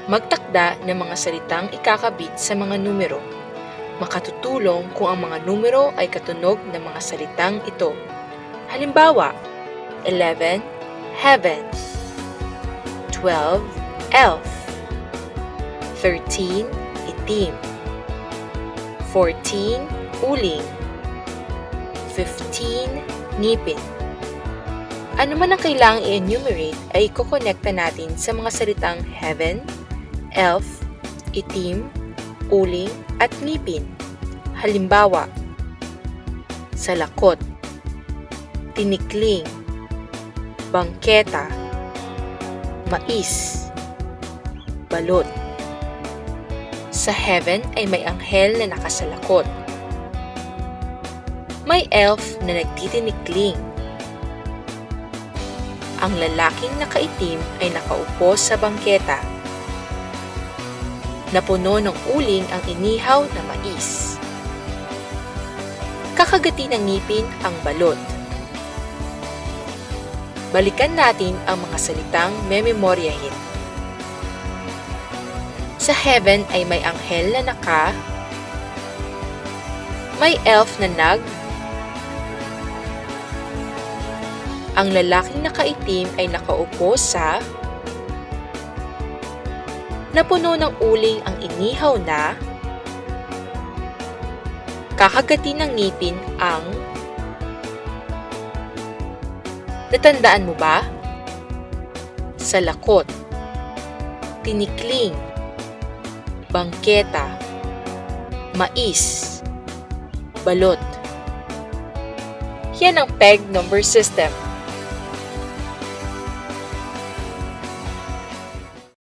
Magtakda ng mga salitang ikakabit sa mga numero. Makatutulong kung ang mga numero ay katunog ng mga salitang ito. Halimbawa, 11, heaven. 12, elf. 13, itim. 14, uling. 15, ngipin. Ano man ang kailangang i-enumerate ay ikokonekta natin sa mga salitang heaven, elf, itim, uling, at ngipin. Halimbawa, salakot, tinikling, bangketa, mais, balot. Sa heaven ay may anghel na nakasalakot. May elf na nagtitinikling. Ang lalaking nakaitim ay nakaupo sa bangketa. Napuno ng uling ang inihaw na mais. Kakagati ng ngipin ang balot. Balikan natin ang mga salitang mememoryahin. Sa heaven ay may anghel na may elf na ang lalaking nakaitim ay nakaupo sa, napuno ng uling ang inihaw na, kakagati ng ngipin ang, natandaan mo ba? Salakot, tinikling, bangketa, mais, balot. Yan ang PEG number system.